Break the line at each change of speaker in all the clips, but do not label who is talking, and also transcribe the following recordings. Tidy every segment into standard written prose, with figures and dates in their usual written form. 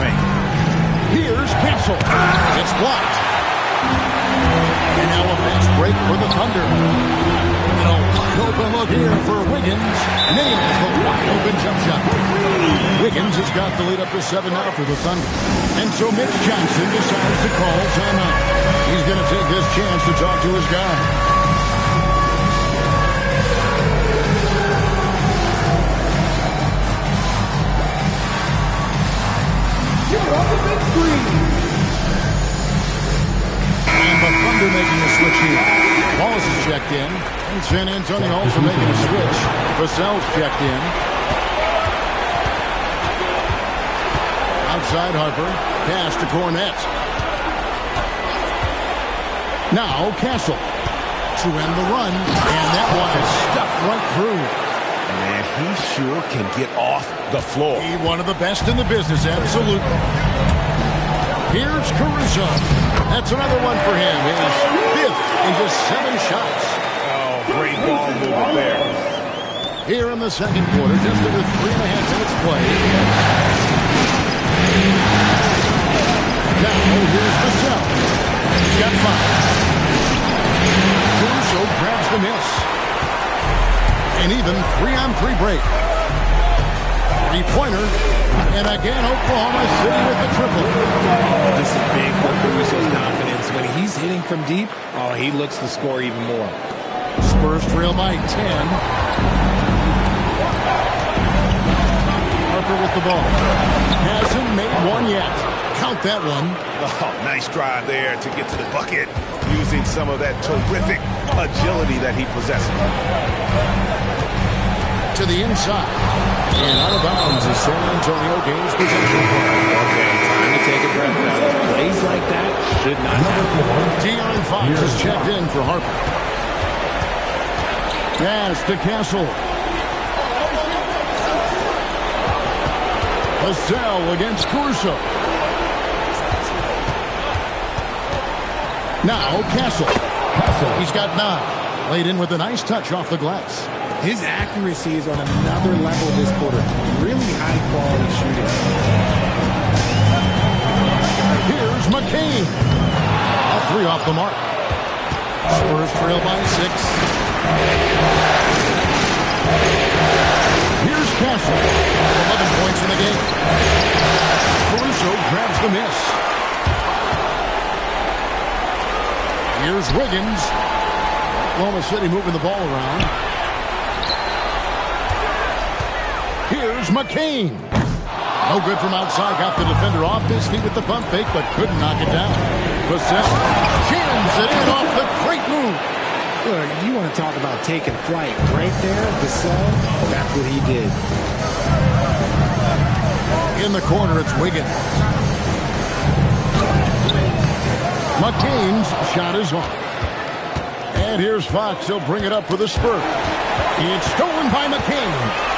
paint.
Here's Castle. It's blocked. And now a fast break for the Thunder. And a wide open look here for Wiggins. Nails the wide open jump shot. Wiggins has got the lead up to 7 now for the Thunder. And so Mitch Johnson decides to call timeout. He's going to take this chance to talk to his guy. And the Thunder making a switch here. Wallace is checked in. And San Antonio also making a switch. Vassell's checked in. Outside Harper. Pass to Cornette. Now Castle to end the run. And that one is stuffed right through.
Man, he sure can get off the floor.
He one of the best in the business, absolutely. Here's Caruso. That's another one for him. His 5th in just 7 shots.
Oh, great ball movement there.
Here in the second quarter, just under 3.5 minutes played. Now, here's Vassell. He's got 5. Caruso grabs the miss. An even 3-on-3 break. 3-pointer. And again, Oklahoma City with the triple.
Oh, this is big for Caruso's confidence. When he's hitting from deep, oh, he looks to score even more.
Spurs trail by 10. Harper with the ball. Hasn't made one yet. Count that one.
Oh, nice drive there to get to the bucket, using some of that terrific agility that he possesses.
To the inside. And out of bounds as San Antonio gains possession.
Okay, time to take a breath now. Plays like that should not happen.
De'Aaron Fox is checked in for Harper. Pass to Castle. Vassell against Caruso. Now Castle. He's got 9. Laid in with a nice touch off the glass.
His accuracy is on another level this quarter. Really high-quality shooting.
Here's McCain. All 3 off the mark. Spurs trail by 6. Here's Castle. 11 points in the game. Caruso grabs the miss. Here's Wiggins. Oklahoma City moving the ball around. Here's McCain. No good from outside. Got the defender off his feet with the pump fake, but couldn't knock it down. Vassell jams it in off the great move.
Look, you want to talk about taking flight right there, Vassell, that's what he did.
In the corner, it's Wiggins. McCain's shot is off. And here's Fox. He'll bring it up for the Spurs. It's stolen by McCain.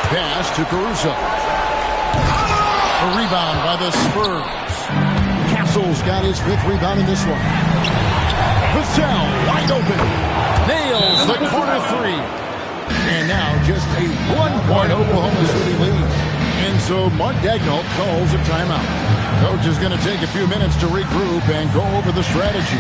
Pass to Caruso. A rebound by the Spurs. Castle's got his 5th rebound in this one. Vassell wide open. Nails the corner 3. And now just a 1-point Oklahoma City lead. And so Mark Daigneault calls a timeout. Coach is going to take a few minutes to regroup and go over the strategy.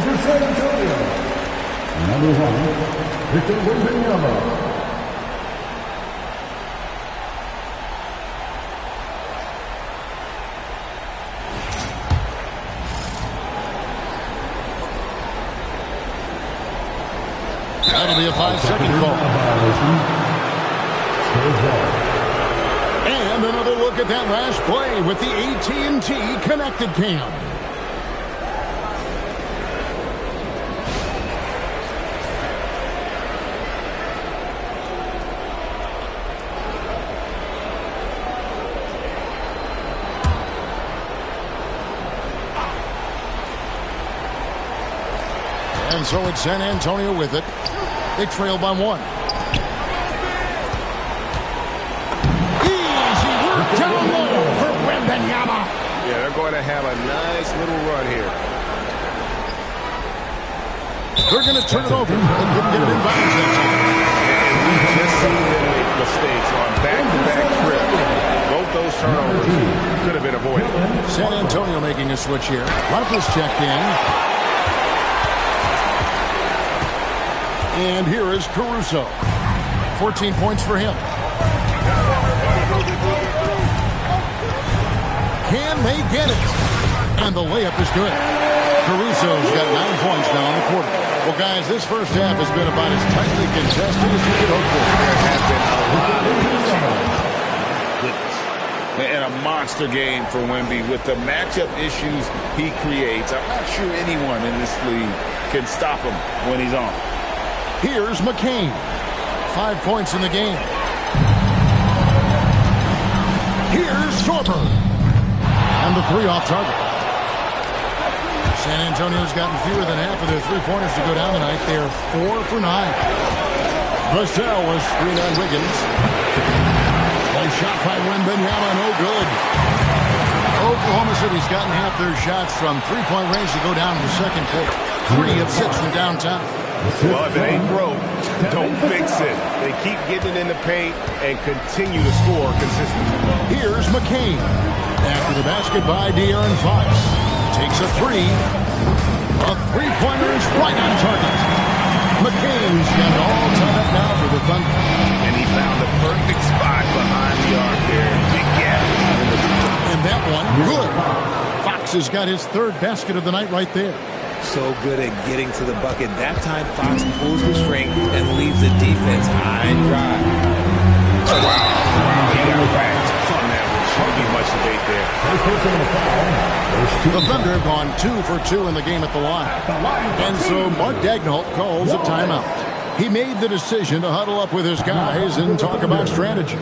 for San Antonio, number 1, Victor Wembanyama. That'll be a 5-second call. And another look at that last play with the AT&T Connected Cam. And so it's San Antonio with it. They trail by 1. Easy work down low for Wembanyama.
Yeah, they're going to have a nice little run here.
They're going to turn it over. They couldn't get it in bounds that time.
And we've just seen them make mistakes on back-to-back trips. Both those turnovers could have been avoided.
San Antonio making a switch here. Harper's checked in. And here is Caruso. 14 points for him. Can they get it? And the layup is good. Caruso's got 9 points now in the quarter. Well, guys, this first half has been about as tightly contested as you could hope for.
There has been a lot of goodness. And a monster game for Wemby with the matchup issues he creates. I'm not sure anyone in this league can stop him when he's on.
Here's McCain. 5 points in the game. Here's Sorber. And the 3 off target. San Antonio's gotten fewer than half of their three-pointers to go down tonight. They're 4 for 9. Vassell was screen on Wiggins. A shot by Wembanyama, no good. Oklahoma City's gotten half their shots from three-point range to go down in the second quarter. 3 of 6 from downtown.
Well, if it ain't broke, don't fix it. They keep getting it in the paint and continue to score consistently.
Here's McCain. After the basket by De'Aaron Fox. Takes a 3. A three-pointer is right on target. McCain's got it all tied up now for the Thunder.
And he found the perfect spot behind the arc there. Big gap in the
and that one, good. Fox has got his 3rd basket of the night right there.
So good at getting to the bucket. That time, Fox pulls the string and leaves the defense high and dry.
Wow. He got whacked on that one. Shouldn't be much debate there.
The Thunder have gone 2 for 2 in the game at the line. And so Mark Daigneault calls a timeout. He made the decision to huddle up with his guys and talk about strategy.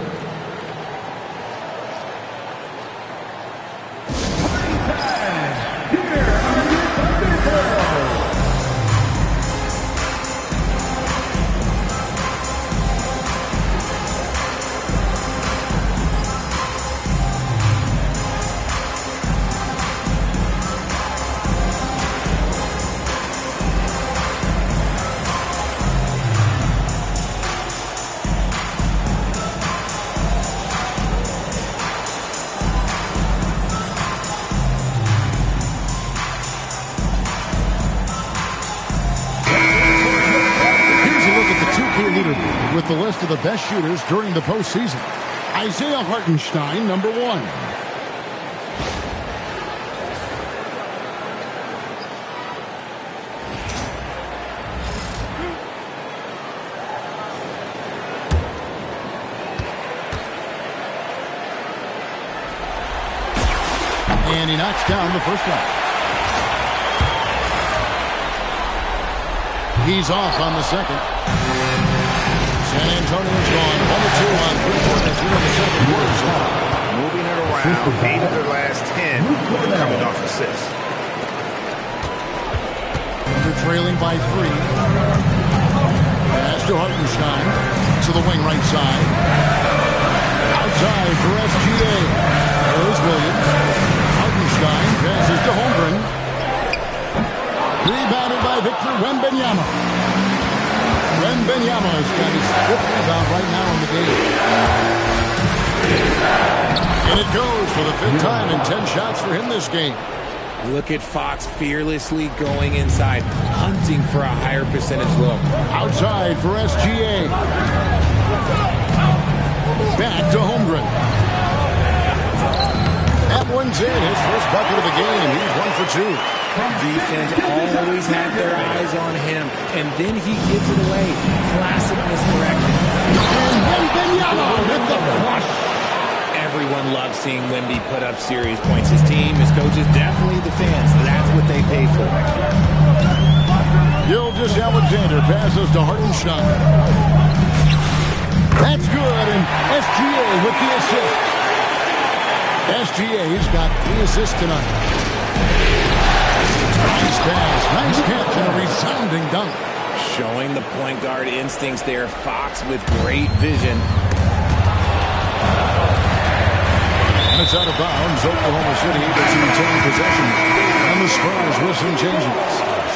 With the list of the best shooters during the postseason. Isaiah Hartenstein, number 1. And he knocks down the first one. He's off on the second. San Antonio's gone 1 or 2 on three-pointers here in the second quarter so far.
Moving it around, 8 of their last 10 coming off assists.
They're trailing by 3. Pass to Hartenstein to the wing right side. Outside for SGA. There's Williams. Hartenstein passes to Holmgren. Rebounded by Victor Wembanyama. Wembanyama's got his 5th rebound right now in the game. And it goes for the 5th time in 10 shots for him this game.
Look at Fox fearlessly going inside, hunting for a higher percentage look.
Outside for SGA. Back to Holmgren. That one's in. His first bucket of the game. He's 1 for 2.
Defense always had their eyes on him, and then he gives it away. Classic misdirection.
And Wembanyama with the flush.
Everyone loves seeing Wemby put up serious points. His team, his coaches, definitely the fans. That's what they pay for.
Gilgeous-Alexander passes to Hartenstein. That's good, and SGA with the assist. SGA's got 3 assists tonight. Nice pass, nice catch, and a resounding dunk.
Showing the point guard instincts there. Fox with great vision.
And it's out of bounds. Oklahoma City to retain possession. And the Spurs with some changes.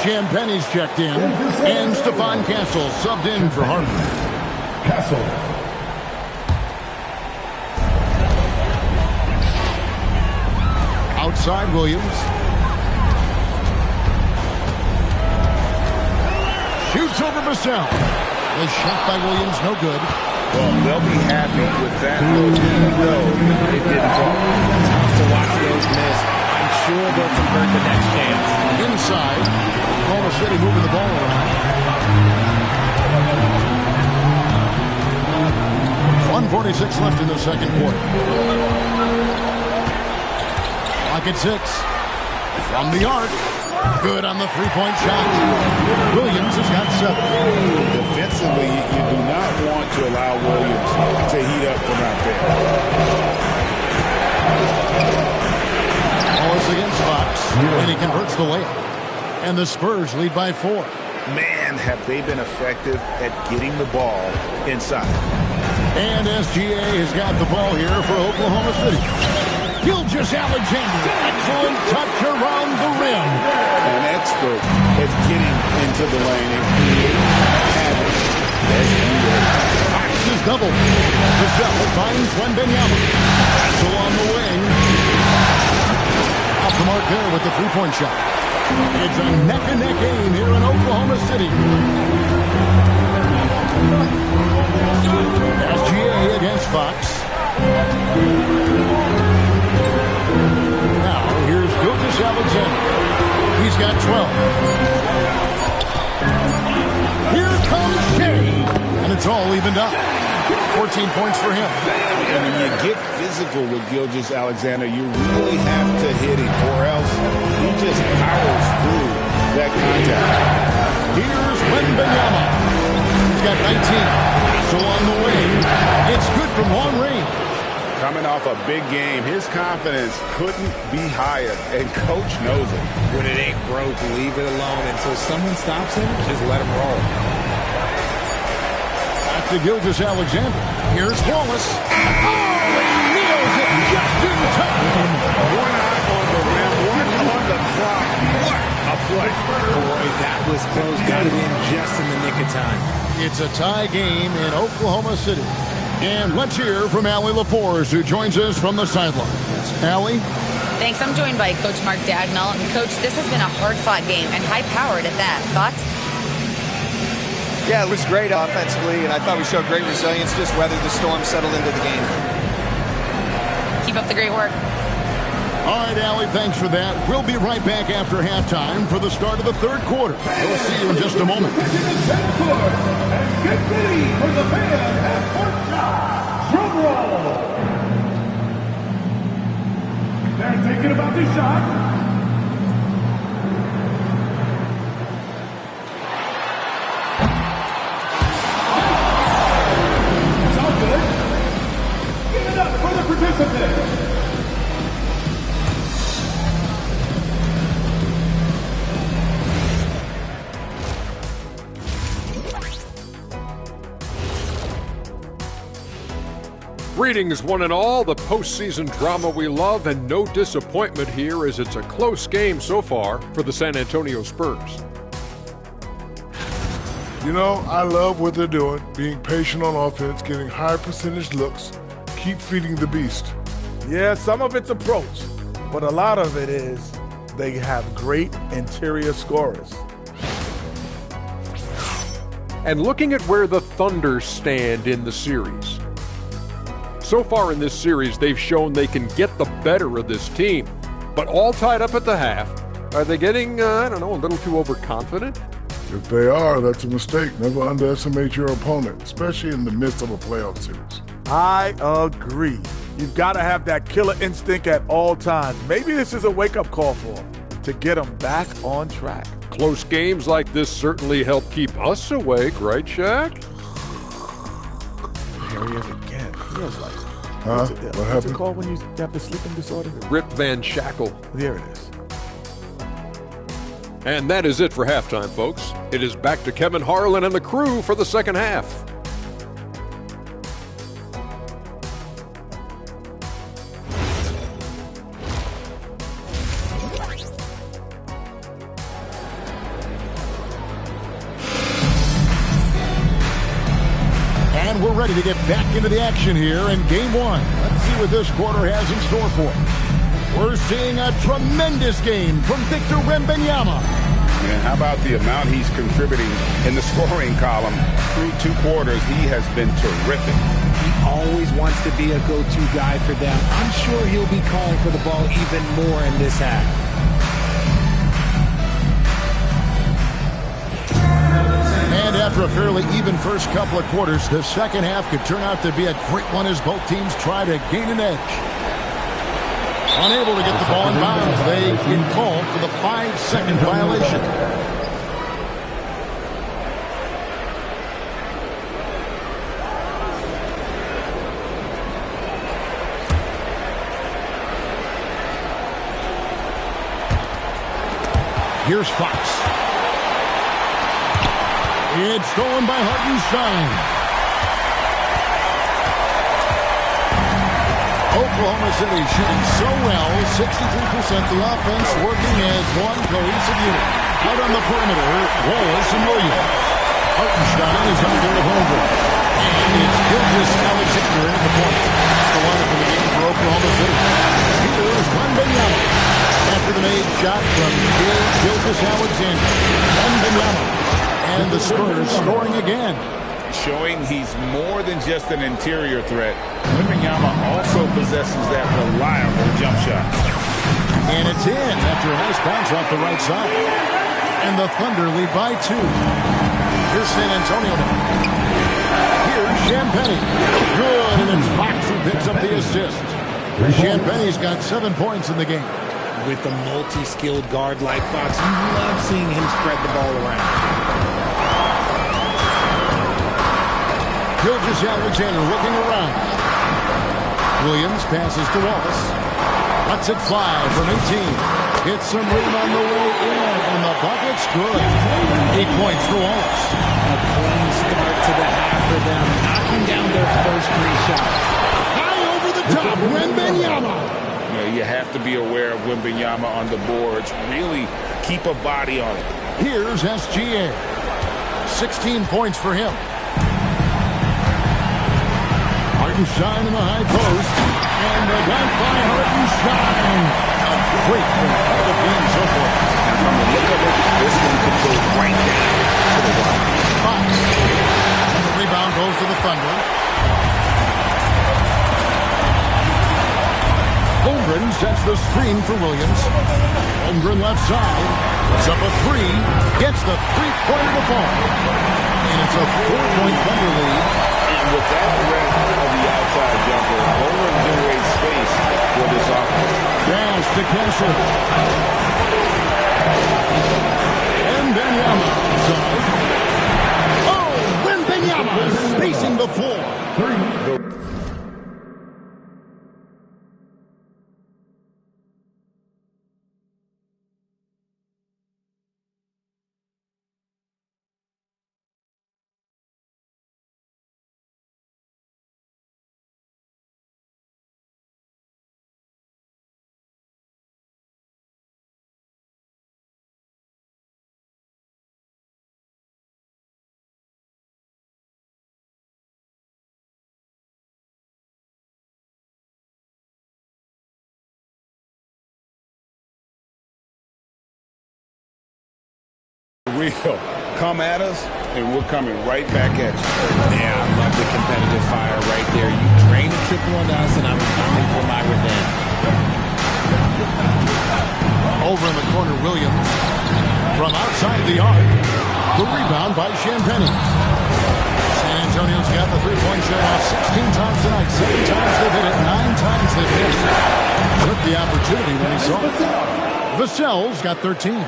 Champagne's checked in, and Stephon Castle subbed in for Harper.
Castle.
Outside Williams. Shoots over Vassell. The shot by Williams, no good.
Well, they'll be happy with that look, even though it didn't fall.
Tough to watch those miss. I'm sure they'll convert the next chance.
Inside. Oklahoma City moving the ball around. 1:46 left in the second quarter. Clock at 6. From the arc. Good on the three-point shot. Williams has got 7.
Defensively, you do not want to allow Williams to heat up from out there.
Ball is against Fox, and he converts the layup. And the Spurs lead by 4.
Man, have they been effective at getting the ball inside.
And SGA has got the ball here for Oklahoma City. Gilgeous-Alexander, excellent touch around the rim.
An expert at getting into the lane and creating havoc.
Fox is double. Vassell finds Wembanyama. Castle on the wing. Off the mark there with the three-point shot. It's a neck-and-neck game here in Oklahoma City. SGA against Fox. Now, here's Gilgeous-Alexander. He's got 12. Here comes Shea. And it's all evened up. 14 points for him.
And when you get physical with Gilgeous-Alexander, you really have to hit him, or else he just powers through that contact.
Here's Wembanyama. He's got 19. So on the wing, it's good from long range.
Coming off a big game, his confidence couldn't be higher, and Coach knows it.
When it ain't broke, leave it alone until someone stops him. Just let him roll.
Back to Gilgeous-Alexander. Here's Wallace. Oh, he nails it just in time.
One eye on the rim, one on the clock. What a play.
Boy, that was close. Got it in just in the nick of time.
It's a tie game in Oklahoma City. And let's hear from Allie LaForce, who joins us from the sidelines. Allie?
Thanks. I'm joined by Coach Mark Dagnall. And, Coach, this has been a hard-fought game and high-powered at that. Thoughts?
Yeah, it was great offensively, and I thought we showed great resilience, just weathered the storm, settled into the game.
Keep up the great work.
All right, Allie, thanks for that. We'll be right back after halftime for the start of the third quarter. We'll see you in just a moment.
And get ready for the fan at court shot. Drum roll. They're thinking about the shot. It's all good. Give it up for the participants.
Greetings, one and all. The postseason drama we love, and no disappointment here as it's a close game so far for the San Antonio Spurs.
You know, I love what they're doing, being patient on offense, getting high percentage looks, keep feeding the beast.
Yeah, some of it's approach, but a lot of it is
they have great interior scorers.
And looking at where the Thunder stand in the series. So far in this series, they've shown they can get the better of this team. But all tied up at the half, are they getting, a little too overconfident?
If they are, that's a mistake. Never underestimate your opponent, especially in the midst of a playoff series.
I agree. You've got to have that killer instinct at all times. Maybe this is a wake-up call for them to get them back on track.
Close games like this certainly help keep us awake, right, Shaq?
Here he is again. He has like,
What
what's
happened?
it called when you have the sleeping disorder?
Rip Van Shackle.
There it is.
And that is it for halftime, folks. It is back to Kevin Harlan and the crew for the second half.
And we're ready to get back into the action here in Game 1. Let's see what this quarter has in store for us. We're seeing a tremendous game from Victor Wembanyama.
And how about the amount he's contributing in the scoring column through 2 quarters? He has been terrific.
He always wants to be a go-to guy for them. I'm sure he'll be calling for the ball even more in this half.
And after a fairly even first couple of quarters, the second half could turn out to be a great one as both teams try to gain an edge. Unable to get the ball in bounds, they get called for the 5-second violation. Here's Fox. It's stolen by Hartenstein. Oklahoma City shooting so well, 63%. The offense working as one cohesive unit. Out on the perimeter, Wallace and Williams. Hartenstein is up there with Holmgren. And it's Gilgeous Alexander at the point. That's the lineup of the game for Oklahoma City. Here's Wembanyama. After the made shot from Gilgeous Alexander. Wembanyama. And the Spurs scoring again.
Showing he's more than just an interior threat. Wembanyama also possesses that reliable jump shot.
And it's in after a nice bounce off the right side. And the Thunder lead by 2. Here's San Antonio now. Here's Champagnie. Good, and it's Fox who picks up the assist. Champagnie's got 7 points in the game.
With a multi-skilled guard like Fox, you love seeing him spread the ball around.
Gilgeous Alexander looking around. Williams passes to Wallace. Lets it fly from 18. Hits some room on the way in, and the bucket's good. 8 points for Wallace.
A clean start to the half for them, knocking down their first 3 shots.
High over the top, Wembanyama.
You have to be aware of Wembanyama on the boards. Really keep a body on it.
Here's SGA. 16 points for him. Hartenstein in the high post. And the dunk by Hartenstein. A great competitive game so far.
And from the look of it, this one could go right down to the wire.
Fox. And the rebound goes to the Thunder. Holmgren sets the screen for Williams. Holmgren left side. Puts up a 3. Gets the three-pointer to fall. And it's a 4-point Thunder lead.
And with that threat of the outside jumper, Holmgren generates space for this offense.
Pass to Kessler. And Wembanyama inside. Oh, Wembanyama spacing the floor.
real. Come at us, and we're coming right back at you.
Yeah, I love the competitive fire right there. You drain a triple on us, and I'm coming for my revenge.
Over in the corner, Williams. From outside the arc. The rebound by Champagnie. San Antonio's got the three-point shot off 16 times tonight. 7 times they've hit it. 9 times they've missed. Took the opportunity when he saw it. Vassell's got 13.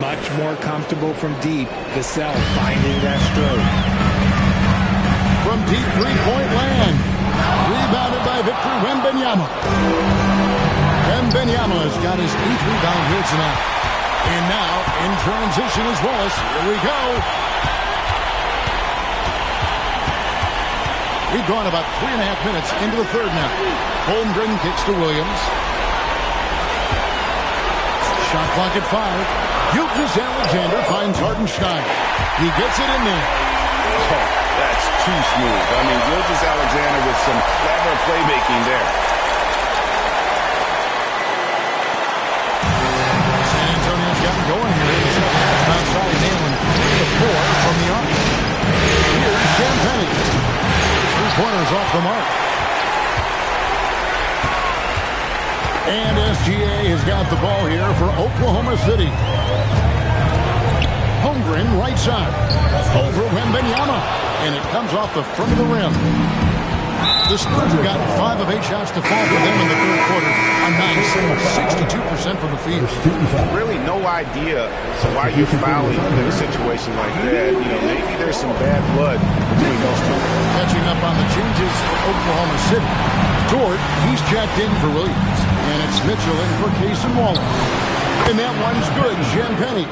Much more comfortable from deep. Vassell finding that stroke.
From deep three-point land. Rebounded by Victor Wembanyama. Wembanyama's got his 8th rebound here tonight. And now, in transition is Wallace. Here we go. We've gone about 3.5 minutes into the third now. Holmgren kicks to Williams. Shot clock at 5. Gilgeous-Alexander finds Hartenstein. He gets it in there.
Oh, that's too smooth. I mean, Gilgeous-Alexander with some clever playmaking there.
San Antonio's gotten going here in the second half. Outside nailing the 4 from the arc. Here's Champagnie. 3-pointers off the mark. And SGA has got the ball here for Oklahoma City. Holmgren, right side. Over Wembanyama. And it comes off the front of the rim. The Spurs have gotten 5 of 8 shots to fall for them in the third quarter. A nice 62% from the field.
Really no idea why you're fouling in a situation like that. You know, maybe there's some bad blood between those two.
Catching up on the changes for Oklahoma City. Dort, he's checked in for Williams. And it's Mitchell in for Case and Wallace. And that one's good, Champagnie.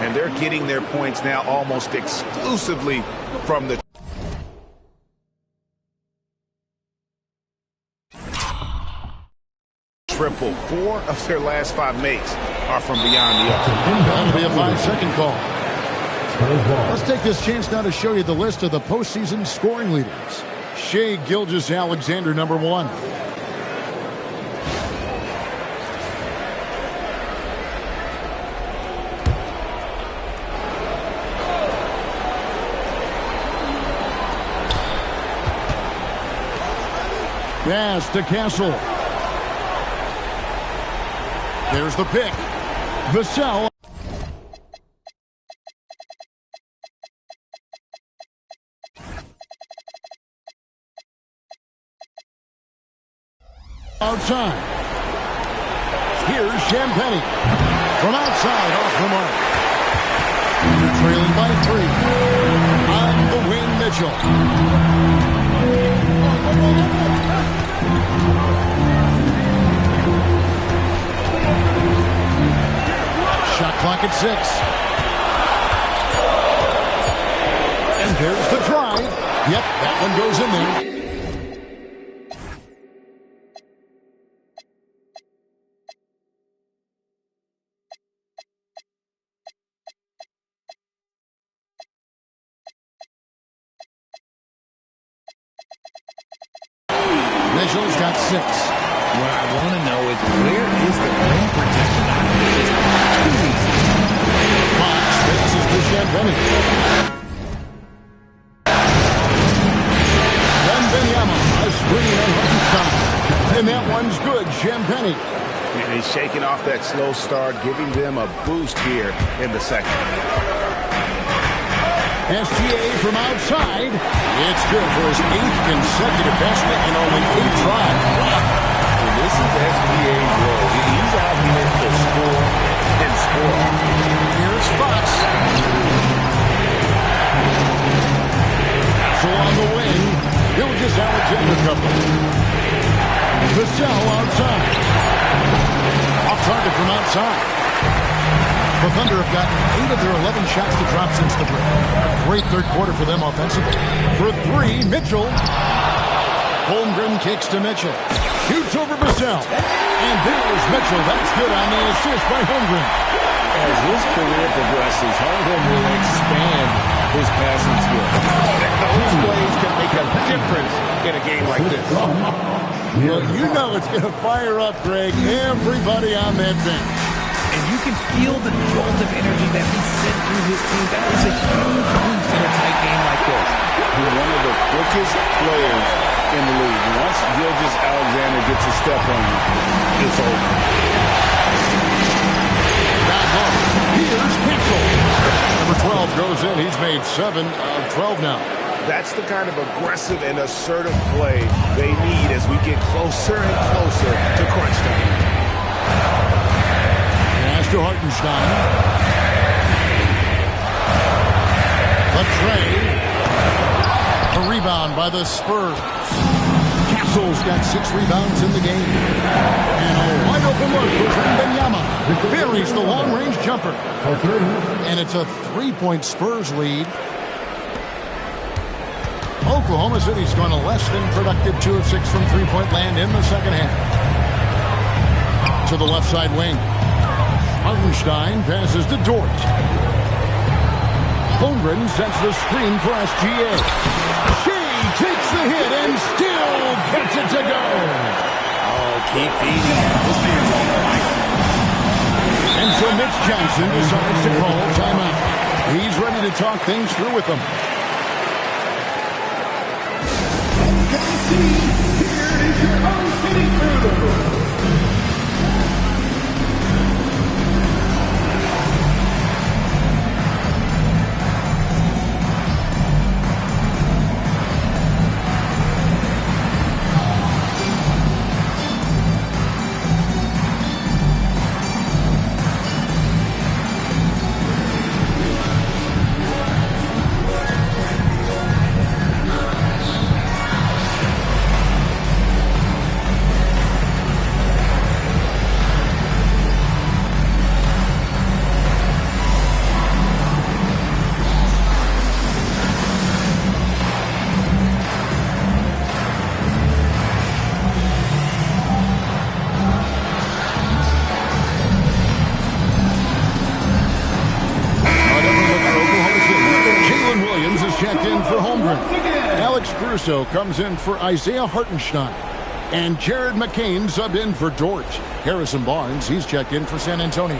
And they're getting their points now almost exclusively from the triple. 4 of their last 5 makes are from beyond the arc.
That'll be a 5-second call. Let's take this chance now to show you the list of the postseason scoring leaders. Shai Gilgeous-Alexander, number 1. Pass to Castle. There's the pick. Vassell. Outside. Here's Champagnie. From outside, off the mark. They're trailing by 3. On the wing, Mitchell. Shot clock at 6. And there's the drive. Yep, that one goes in there. Mitchell's got 6.
What I want to know is where is the rim protection on this? Too easy.
Fox passes to Champagnie. Wembanyama, a screen on Hartenstein. And that one's good, Champagnie.
And he's shaking off that slow start, giving them a boost here in the second.
SGA from outside. It's good for his 8th consecutive basket in only 8 tries.
And this is SGA's role. He's out here to score and score.
Here's Fox. So on the wing, Gilgeous-Alexander couple. Vassell outside. Off target from outside. The Thunder have gotten 8 of their 11 shots to drop since the break. A great third quarter for them offensively. For 3, Mitchell. Holmgren kicks to Mitchell. Shoots over Vassell. And there's Mitchell. That's good on the assist by Holmgren.
As his career progresses, Holmgren will expand his passing skill. Those plays can make a difference in a game like this.
Well, you know it's going to fire up, Greg, everybody on that bench.
And you can feel the jolt of energy that he sent through his team. That is a huge boost in a tight game like this.
He's one of the quickest players in the league. Once Gilgeous-Alexander gets a step on you, it's over.
Not long. Here's Mitchell. Number 12 goes in. He's made 7 of 12 now.
That's the kind of aggressive and assertive play they need as we get closer and closer to crunch time.
Pass to Hartenstein. The tray. A rebound by the Spurs. Castle's got 6 rebounds in the game. And a wide open look for Wembanyama. Buries the long-range jumper. And it's a 3-point Spurs lead. Oklahoma City's gone a less than productive 2 of 6 from three-point land in the second half. To the left side wing. Hartenstein passes to Dort. Holmgren sets the screen for SGA. Shea takes the hit and still gets it to go.
Oh, keep feeding him. This man's on fire.
And so Mitch Johnson decides to call timeout. He's ready to talk things through with them.
Here is your own city crew.
Caruso comes in for Isaiah Hartenstein. And Jared McCain subbed in for Dort. Harrison Barnes, he's checked in for San Antonio.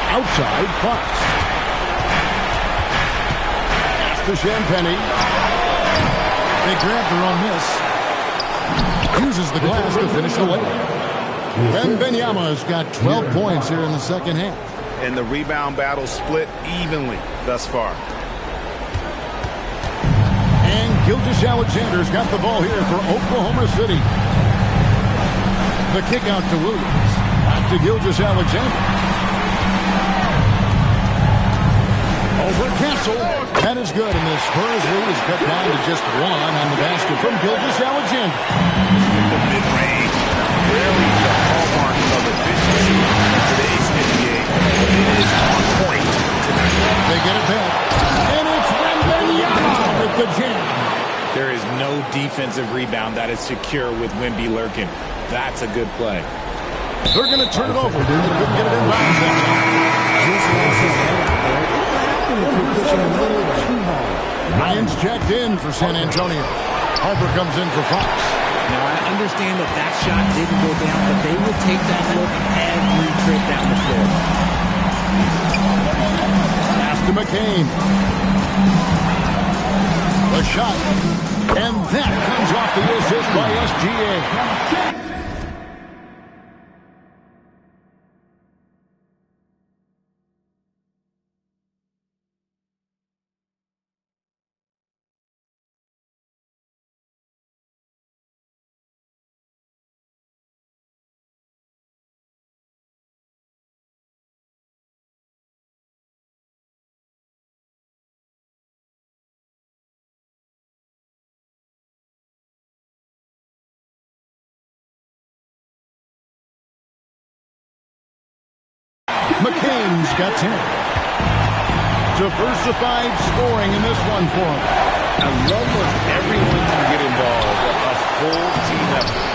Outside, Fox. Pass to Champagny. They grab their own miss. Uses the glass to finish the layup. Wembanyama's got 12 points here in the second half.
And the rebound battle split evenly thus far.
And Gilgeous-Alexander's got the ball here for Oklahoma City. The kick out to Williams. Back to Gilgeous-Alexander. Over Castle. That is good, and the Spurs lead is cut down to just 1 on the basket from Gilgeous-Alexander.
The mid-range, really the hallmark of efficiency in today's NBA. It is on point tonight.
They get it back, and it's Wembanyama with the jam.
There is no defensive rebound that is secure with Wemby lurking. That's a good play.
They're going to turn it over. They couldn't get it in bounds that time.
Just lost his head out there. It happened to pushing a little too hard.
Ryan's checked in for San Antonio. Harper comes in for Fox.
Now, I understand that shot didn't go down, but they would take that look every trip down the floor.
Pass to McCain. The shot. And that comes off the assist by SGA. McCain's got 10. Diversified scoring in this one for him.
I love when everyone can get involved. A full team effort.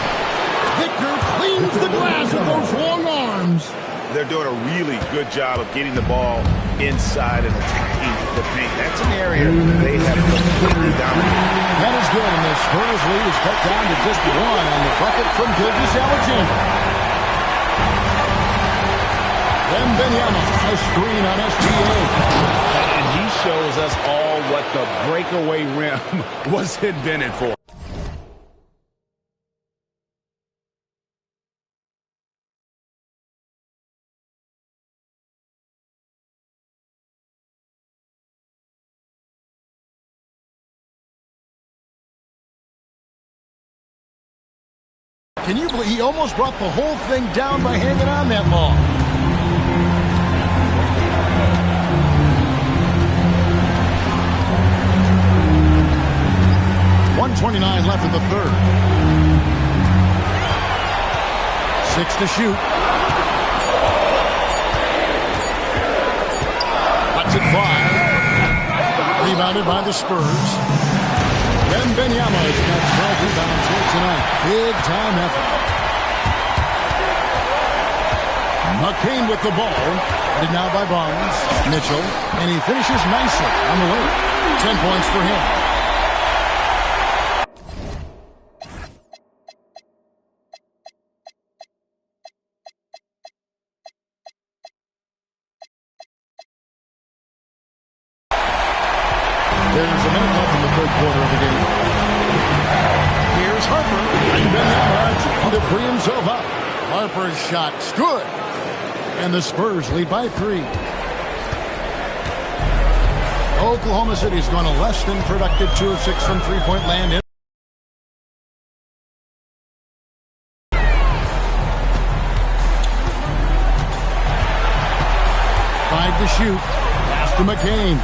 Victor cleans the glass with those long arms.
They're doing a really good job of getting the ball inside and attacking the paint. That's an area they have completely dominated.
That is good, and the Spurs lead is cut down to just one on the bucket from Gilgeous-Alexander. Wembanyama, a screen on SGA.
And he shows us all what the breakaway rim was invented for.
Can you believe he almost brought the whole thing down by hanging on that long? .129 left in the third. 6 to shoot. That's at 5. Rebounded by the Spurs. Wembanyama's got 12 rebounds here tonight. Big time effort. McCain with the ball. Headed now by Barnes. Mitchell. And he finishes nicely on the way. 10 points for him. There's a minute left in the third quarter of the game. Here's Harper. And Ben to free himself up. Harper's shot's good. And the Spurs lead by 3. Oklahoma City's gone a less than productive 2 of 6 from three-point land. 5 to shoot. Pass to McCain.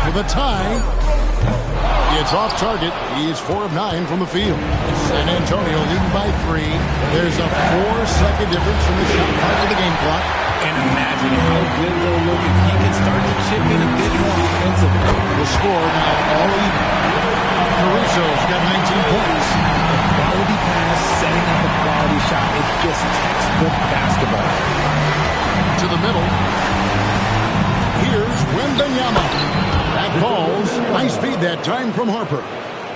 With a tie. It's off target. He is 4 of 9 from the field. San Antonio leading by 3. There's a 4-second difference in the shot clock of the game clock.
And imagine how good they'll look if he can start to chip in a bit more offensively.
The score now all even. Caruso's got 19 points.
A quality pass, setting up a quality shot. It's just textbook basketball.
To the middle. Here's Wembanyama. That falls. Nice feed that time from Harper.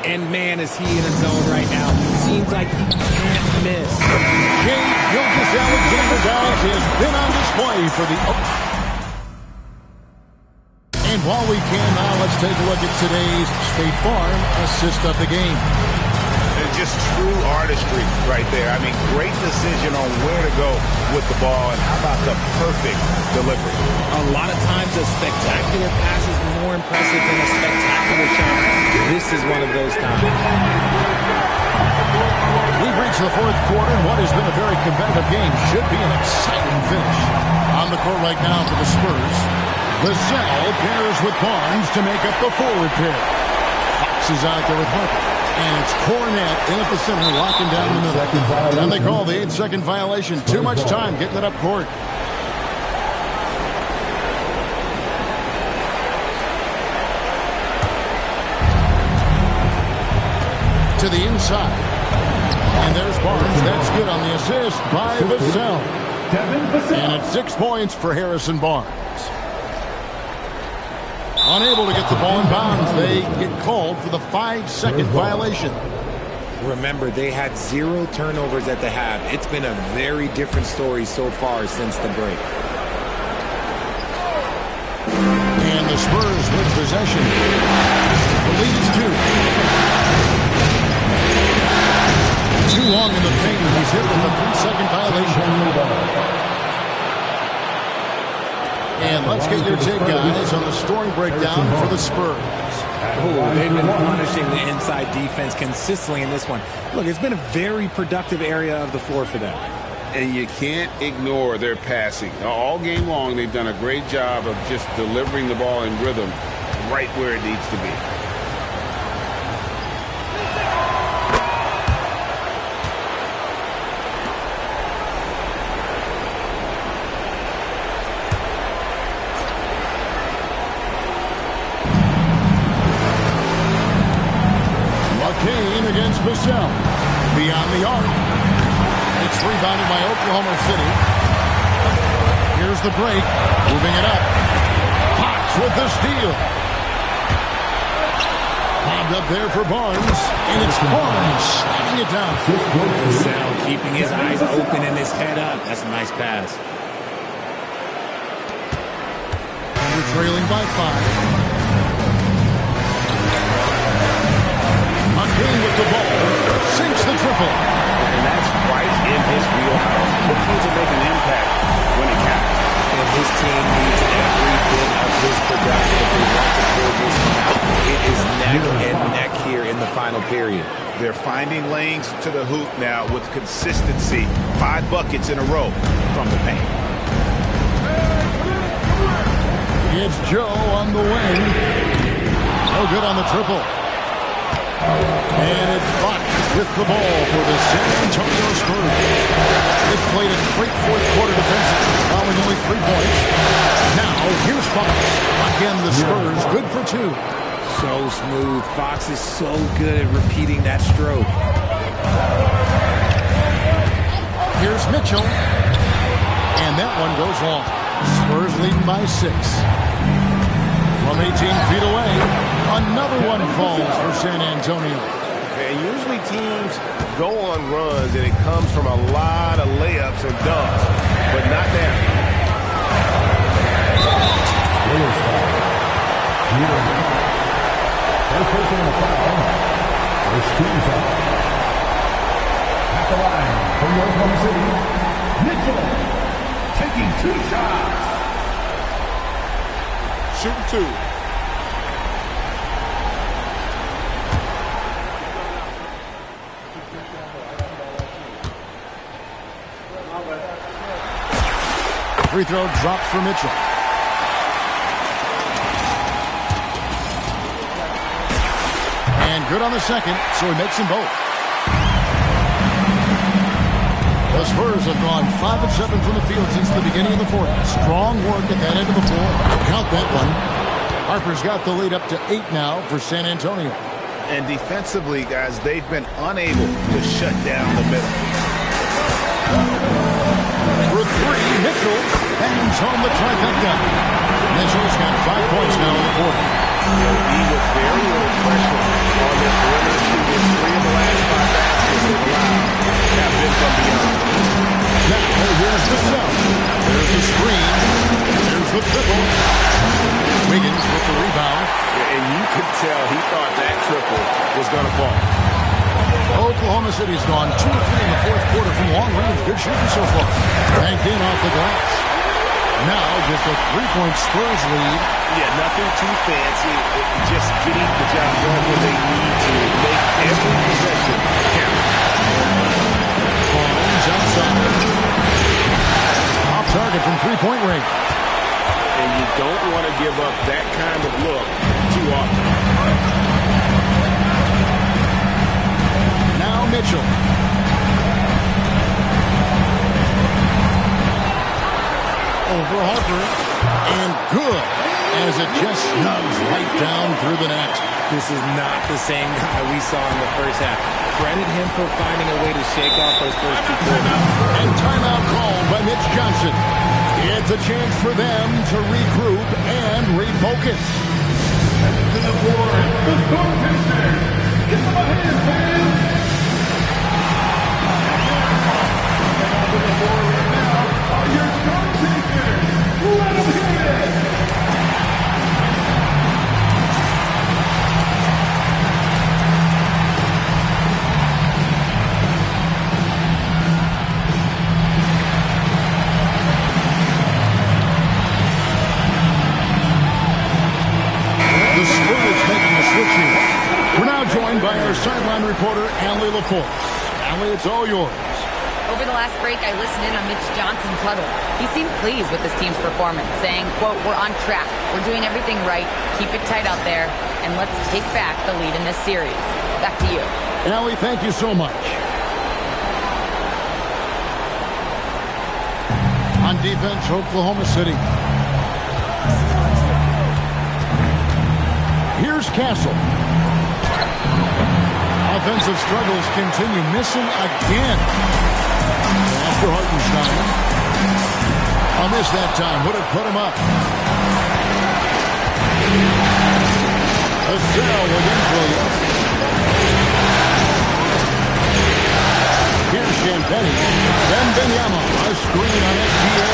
And man, is he in a zone right now. Seems like he can't miss.
Shai Gilgeous-Alexander, guys, has been on display for the... And while we can now, let's take a look at today's State Farm assist of the game.
It's just true artistry right there. I mean, great decision on where to go with the ball, and how about the perfect delivery?
A lot of times a spectacular pass is more impressive than a spectacular shot. This is one of those times.
We've reached the fourth quarter, and what has been a very competitive game should be an exciting finish. On the court right now for the Spurs, Vassell pairs with Barnes to make up the forward pair. Fox is out there with Harper. And it's Cornette in at the center, locking down the middle. And they call the 8-second violation. Too much time getting it up court. To the inside. And there's Barnes. That's good on the assist by Vassell. And it's 6 points for Harrison Barnes. Unable to get the ball in bounds. They get called for the 5-second violation.
Remember, they had 0 turnovers at the half. It's been a very different story so far since the break.
And the Spurs with possession. The lead is 2. Too long in the paint. He's hit with a 3-second violation. And let's get your take, guys, on the scoring breakdown for the Spurs.
Oh, they've been punishing the inside defense consistently in this one. Look, it's been a very productive area of the floor for them.
And you can't ignore their passing. All game long, they've done a great job of just delivering the ball in rhythm right where it needs to be.
Against Vassell. Beyond the arc. It's rebounded by Oklahoma City. Here's the break. Moving it up. Fox with the steal. Bobbed up there for Barnes. And it's Barnes slapping it down.
Vassell keeping his eyes open and his head up. That's a nice pass.
We're trailing by 5. With the ball, sinks the triple.
And that's right in his wheelhouse. Looking to make an impact when it counts.
And his team needs every bit of his production if they want to pull this one out. It is neck and neck here in the final period.
They're finding lanes to the hoop now with consistency. 5 buckets in a row from the paint.
It's Joe on the wing. No good on the triple. And it's Fox with the ball for the San Antonio Spurs. They've played a great fourth quarter defensively, allowing only 3 points. Now, here's Fox. Again, the Spurs, good for 2.
So smooth. Fox is so good at repeating that stroke.
Here's Mitchell. And that one goes long. Spurs leading by 6. From 18 feet away, another one falls for San Antonio.
And usually teams go on runs and it comes from a lot of layups and dunks, but not now.
First person on the foul. First team foul. At the line from Oklahoma City, Mitchell taking 2 shots.
Shooting 2.
Free throw drops for Mitchell. And good on the second, so he makes them both. The Spurs have gone 5 of 7 from the field since the beginning of the fourth. Strong work at that end of the floor. Count that one. Harper's got the lead up to 8 now for San Antonio.
And defensively, guys, they've been unable to shut down the middle.
For 3, Mitchell bangs home the trifecta. Mitchell's got 5 points now in the quarter.
He with very little pressure on their perimeter shooters. 3 of the last 5 baskets they've allowed have been from beyond.
Now, here's the sub. There's the screen. There's the triple. Wiggins with the rebound.
And you could tell he thought that triple was going to fall.
Oklahoma City's gone 2 of 3 in the fourth quarter from long range. Good shooting so far. Banked in off the glass. Now just a 3-point Spurs lead.
Yeah, nothing too fancy. Just getting the job done where they need to make every possession count.
Barnes outside. Off target from 3-point range.
And you don't want to give up that kind of look too often.
Now Mitchell. Over Harper. And good. As it just snugs right down through the net.
This is not the same guy we saw in the first half. Credit him for finding a way to shake off those first 2 quarters.
And timeout called by Mitch Johnson. It's a chance for them to regroup and refocus.
To the board, the Storm Chasers. Give them a hand, fans. To the board right now are your Storm Chasers. Let them hit it.
The Spurs making a switch here. We're now joined by our sideline reporter, Allie LaForce. Allie, it's all yours.
Over the last break, I listened in on Mitch Johnson's huddle. He seemed pleased with his team's performance, saying, quote, "We're on track. We're doing everything right. Keep it tight out there, and let's take back the lead in this series." Back to you.
Allie, thank you so much. On defense, Oklahoma City. Here's Castle. Offensive struggles continue, missing again. After Hartenstein. On this that time, would have put him up. A cell against Williams. Here's Champagny. Then Benyama. A screen on SGA.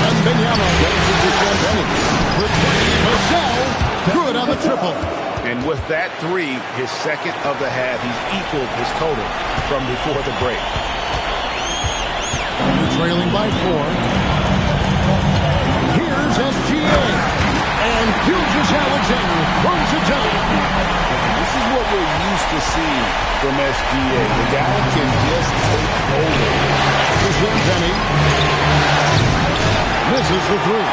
And Benyama goes into Champagny. For three, Vassell. Good on the triple.
And with that three, his second of the half, he's equaled his total from before the break.
And they're trailing by 4. Here's SGA. And Gilgeous Alexander throws it down.
This is what we're used to seeing from SGA. The guy can just take over.
Here's Champagny. Misses the 3.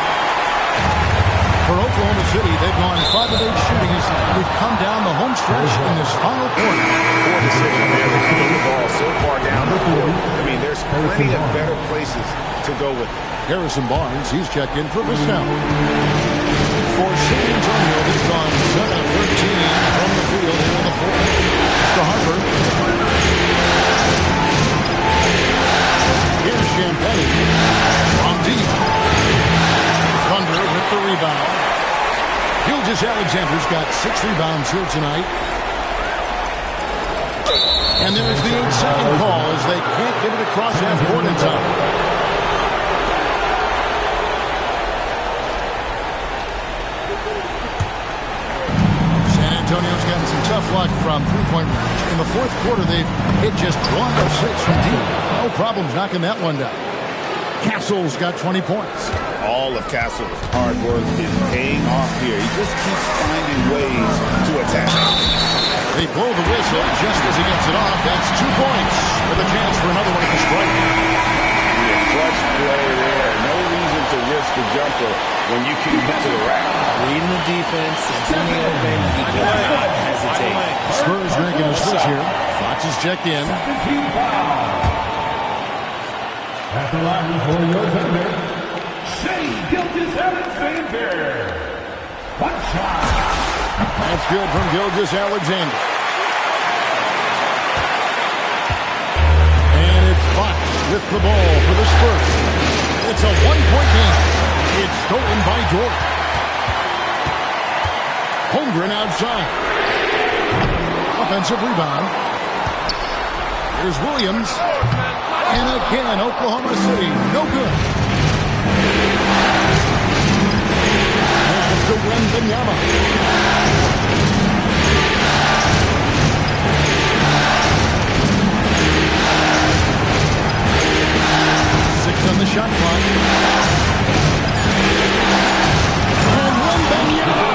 For Oklahoma City, they've gone 5 of 8 shooting as we've come down the home stretch in this final quarter.
Poor decision there to throw the ball so far down the court. I mean, there's plenty of better places to go with it.
Harrison Barnes, he's checked in for Vassell. For San Antonio, they've gone 7 of 13 from the field here in the fourth. To Harper. Here's Champagny. On deep. Thunder with the rebound. Gilgeous Alexander's got 6 rebounds here tonight. And there's the 8-second call as they can't get it across half court in time. San Antonio's gotten some tough luck from three-point range. In the fourth quarter, they've hit just 1 of 6 from deep. No problems knocking that one down. Castle's got 20 points.
All of Castle's hard work is paying off here. He just keeps finding ways to attack.
They blow the whistle just as he gets it off. That's 2 points with a chance for another one at the strike.
Clutch play there. No reason to risk the jumper when you can get to the rack.
Reading the defense, sending it open, he does not hesitate.
Spurs making a switch here. Fox is checked in.
At the line for your defender, Gilgeous Alexander. One shot.
That's good from Gilgeous Alexander. And it's Fox with the ball for the Spurs. It's a 1-point game. It's stolen by Jordan. Holmgren outside. Offensive rebound. Here's Williams. And again, Oklahoma City, no good. There's the Wembanyama. On the shot clock. And Wembanyama